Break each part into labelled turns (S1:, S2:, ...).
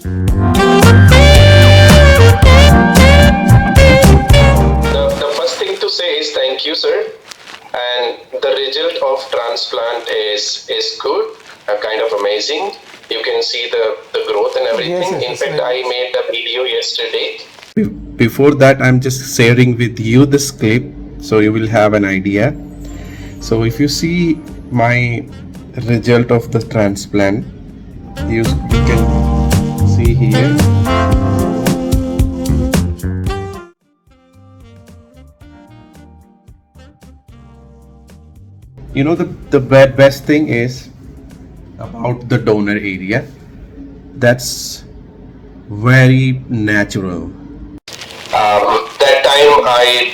S1: The first thing to say is thank you, sir. And the result of transplant is good, kind of amazing. You can see the growth and everything.
S2: Yes,
S1: In fact, I made a video yesterday.
S3: Before that, I'm just sharing with you this clip so you will have an idea. So if you see my result of the transplant, you can see here. You know, the best thing is about the donor area. That's very natural.
S1: That time I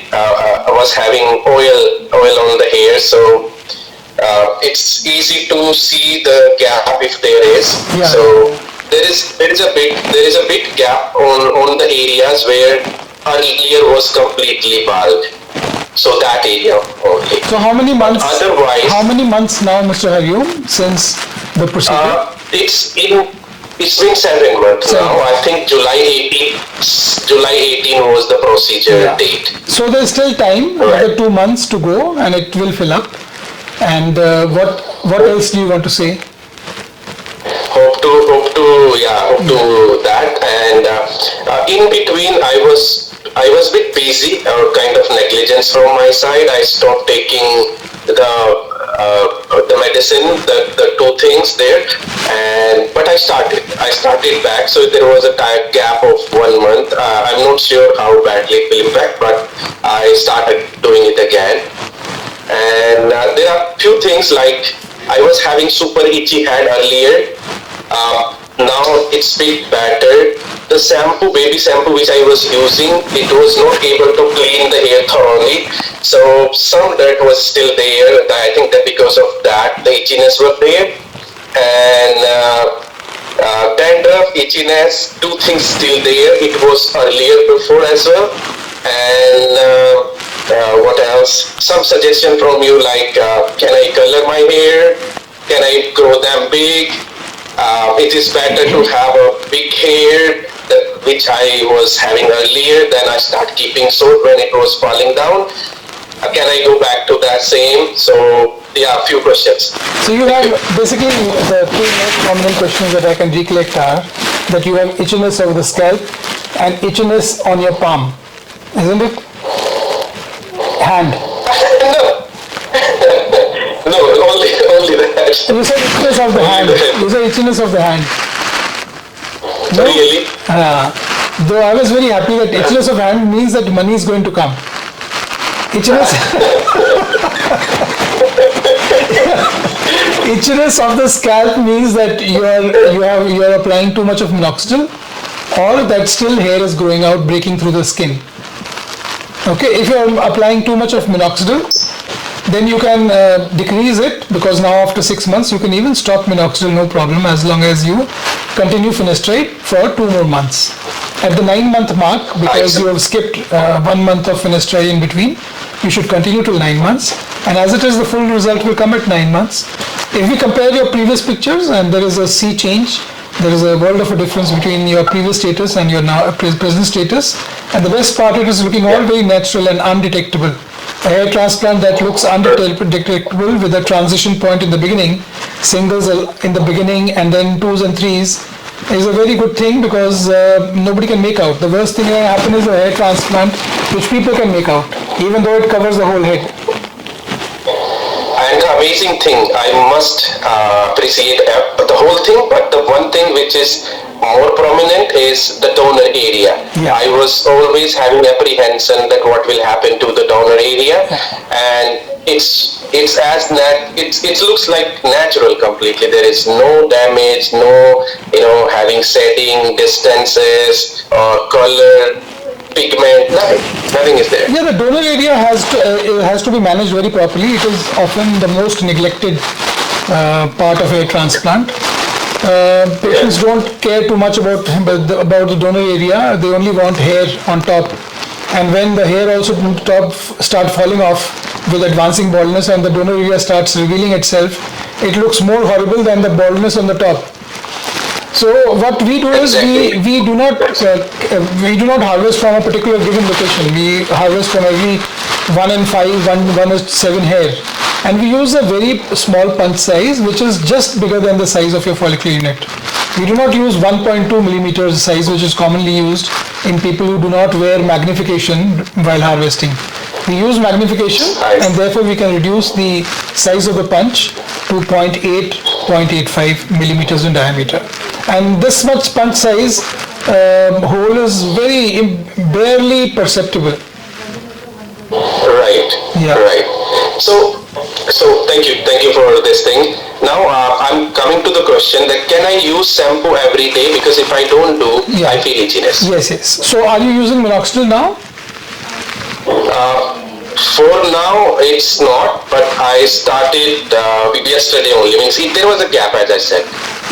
S1: was having oil on the hair, so it's easy to see the gap if there is.
S2: Yeah.
S1: So there is a big gap on the areas where earlier was completely bald. So that area only.
S2: So how many months?
S1: Otherwise,
S2: how many months now, Mr. Hariom, since the procedure?
S1: it's been 7 months now. I think July 18 was the procedure date.
S2: So there's still time, another 2 months to go, and it will fill up. And what else do you want to say?
S1: Hope to that. And in between, I was a bit busy, or kind of negligence from my side. I stopped taking the medicine, the 2 things there, but I started back. So there was a gap of 1 month. I'm not sure how badly it will impact, but I started doing it again. And there are few things like I was having super itchy hand earlier. Now it's bit better. The shampoo, baby shampoo which I was using, it was not able to clean the hair thoroughly. So some dirt was still there. I think that because of that, the itchiness was there. And dandruff, itchiness, 2 things still there. It was earlier before as well. And what else? Some suggestion from you like, can I color my hair? Can I grow them big? It is better to have a big hair, which I was having earlier. Then I start keeping short when it was falling down. Can I go back to that same? So yeah, a few questions.
S2: So you have basically the 2 most prominent questions that I can recollect are that you have itchiness of the scalp and itchiness on your palm, isn't it? Hand.
S1: No, only that.
S2: You said itchiness of the hand. You said itchiness of the hand. No?
S1: Really?
S2: Though I was very happy that itchiness of hand means that money is going to come. Itchiness. Itchiness of the scalp means that you are applying too much of minoxidil, or that still hair is growing out, breaking through the skin. Okay, if you are applying too much of minoxidil, then you can decrease it, because now after 6 months you can even stop minoxidil, no problem, as long as you continue Finasteride for 2 more months. At the 9-month mark, because you have skipped 1 month of Finasteride in between, you should continue till 9 months, and as it is, the full result will come at 9 months. If we compare your previous pictures, and there is a sea change, there is a world of a difference between your previous status and your now present status, and the best part, it is looking all very natural and undetectable. A hair transplant that looks undetectable with a transition point in the beginning, singles in the beginning and then 2s and 3s, is a very good thing, because nobody can make out. The worst thing that happen is a hair transplant which people can make out, even though it covers the whole head.
S1: And amazing thing, I must appreciate the whole thing, but the one thing which is more prominent is the donor area.
S2: Yeah.
S1: I was always having apprehension that what will happen to the donor area, and it looks like natural completely. There is no damage, no having setting, distances, or color, pigment, nothing is there.
S2: Yeah, the donor area has to be managed very properly. It is often the most neglected part of a transplant. Patients don't care too much about the donor area. They only want hair on top, and when the hair also on top start falling off with advancing baldness and the donor area starts revealing itself, it looks more horrible than the baldness on the top. So what we do is we do not harvest from a particular given location. We harvest from every 1 in 5, 1 is 7 hair, and we use a very small punch size, which is just bigger than the size of your follicular unit. We do not use 1.2 millimeters size, which is commonly used in people who do not wear magnification while harvesting. We use magnification, and therefore we can reduce the size of the punch to 0.8, 0.85 millimeters in diameter. And this much punch size hole is very barely perceptible.
S1: Right.
S2: Yeah.
S1: Right. So thank you for this thing. Now I'm coming to the question that can I use shampoo every day, because if I don't do,
S2: Yeah.
S1: I feel itchiness.
S2: Yes, yes. So are you using minoxidil now?
S1: For now, it's not, but I started yesterday only. Means there was a gap, as I said.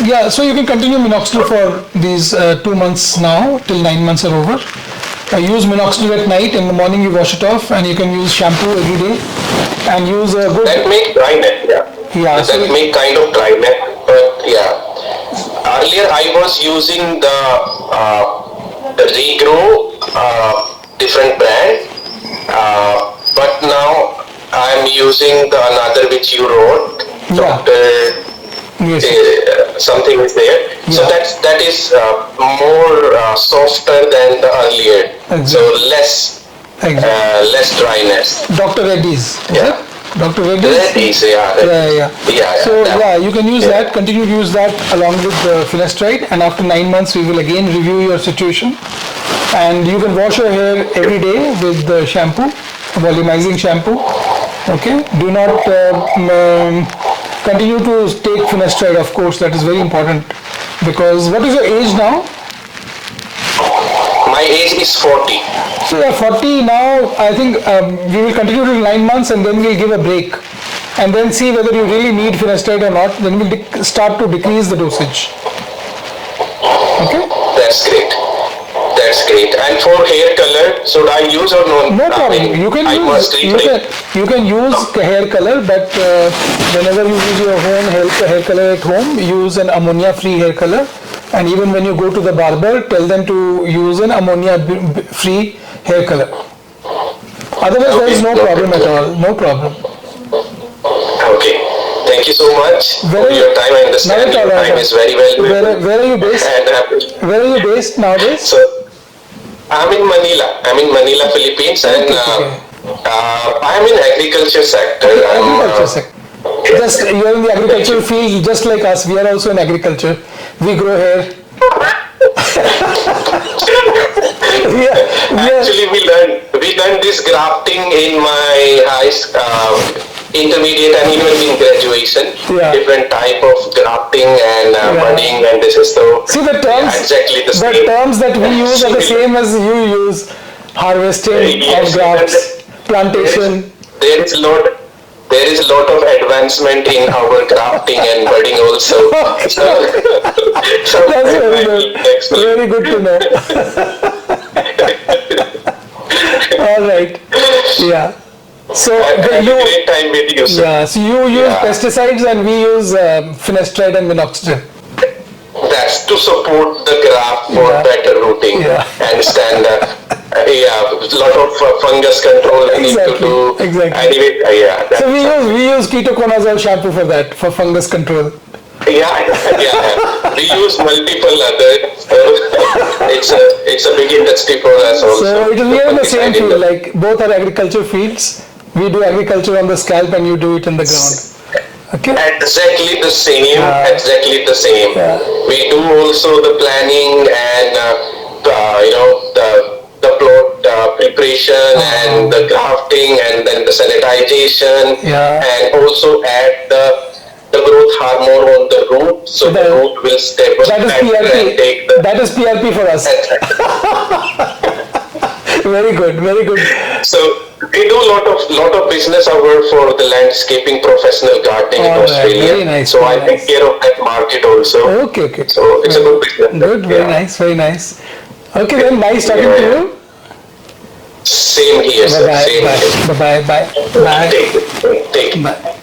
S2: Yeah, so you can continue minoxidil for these 2 months now, till 9 months are over. Use minoxidil at night, in the morning you wash it off, and you can use shampoo every day, and use a good...
S1: That make dryness, yeah.
S2: Yeah, so
S1: that make kind of dryness, but yeah. Earlier I was using the Regrow different brand, but now I'm using the another which you wrote,
S2: Yeah.
S1: Dr.
S2: yes.
S1: Something is there. So
S2: Yeah.
S1: that is more softer than the earlier. So
S2: Exactly.
S1: less dryness.
S2: Dr. Reddy's. Is
S1: Yeah.
S2: it? Dr. Reddy's?
S1: Reddy's, yeah.
S2: Yeah. So
S1: that-
S2: yeah, you can use that, continue to use that along with the Finasteride, and after 9 months we will again review your situation. And you can wash your hair every day with the shampoo, volumizing shampoo. Okay? Do not continue to take Finasteride, of course, that is very important. Because what is your age now?
S1: My age is 40.
S2: So yeah, 40 now, I think we will continue till 9 months, and then we'll give a break. And then see whether you really need Finasteride or not. Then we'll start to decrease the dosage. Okay?
S1: That's great. That's great. And for hair color, should I use or no?
S2: No problem.
S1: I mean,
S2: You can
S1: I
S2: use
S1: must
S2: you can use hair color, but whenever you use your own hair color at home, use an ammonia-free hair color. And even when you go to the barber, tell them to use an ammonia-free hair color. Otherwise, there is no problem at all. No problem.
S1: Okay. Thank you so much for
S2: Where-
S1: your time. I understand
S2: Not at
S1: your
S2: all.
S1: time is very valuable.
S2: Where are you based?
S1: And
S2: Where are you based nowadays?
S1: so I'm in Manila. Philippines, and
S2: Okay.
S1: I'm in agriculture sector.
S2: Agriculture sector. Just you are in the agricultural field, just like us. We are also in agriculture. We grow hair.
S1: Actually, we learned this grafting in my intermediate and even in graduation.
S2: Yeah.
S1: Different type of grafting and budding, and this is so.
S2: See the terms.
S1: Exactly the same.
S2: The terms that we use are the same as you use. Harvesting
S1: Yes.
S2: of grafts, plantation.
S1: There is a lot of advancement in our grafting and budding also. So
S2: That's very good. Very good to know. All right. Yeah. So
S1: I had a
S2: you.
S1: great time with you, sir.
S2: Yeah. So you use
S1: Yeah.
S2: pesticides and we use Finasteride and minoxidil.
S1: That's to support the graft for
S2: Yeah.
S1: better rooting
S2: Yeah.
S1: and standard. A lot of fungus control I need to
S2: Exactly,
S1: do.
S2: exactly.
S1: Anyway,
S2: So we use ketoconazole shampoo for that, for fungus control.
S1: yeah. We use multiple others. So it's a big industry for us also.
S2: So we are in the same
S1: Fungicide in
S2: field, like both are agriculture fields. We do agriculture on the scalp and you do it in the ground. Okay?
S1: Exactly the same. Exactly the same.
S2: Yeah.
S1: We do also the planning and the plot preparation and the grafting and then the sanitization and also add the growth hormone on the root, so the root will stabilize
S2: That is
S1: and take the.
S2: That is PRP for us. Very good, very good.
S1: So we do lot of business over for the landscaping professional gardening in
S2: All right,
S1: Australia.
S2: very nice,
S1: So
S2: very
S1: I take care of that market also.
S2: Okay.
S1: So it's a good business.
S2: Good, very
S1: Yeah.
S2: nice, very nice. Okay then, nice talking to you.
S1: Same here, sir.
S2: Bye-bye,
S1: Same here.
S2: bye, bye, bye, bye,
S1: Take it.
S2: bye.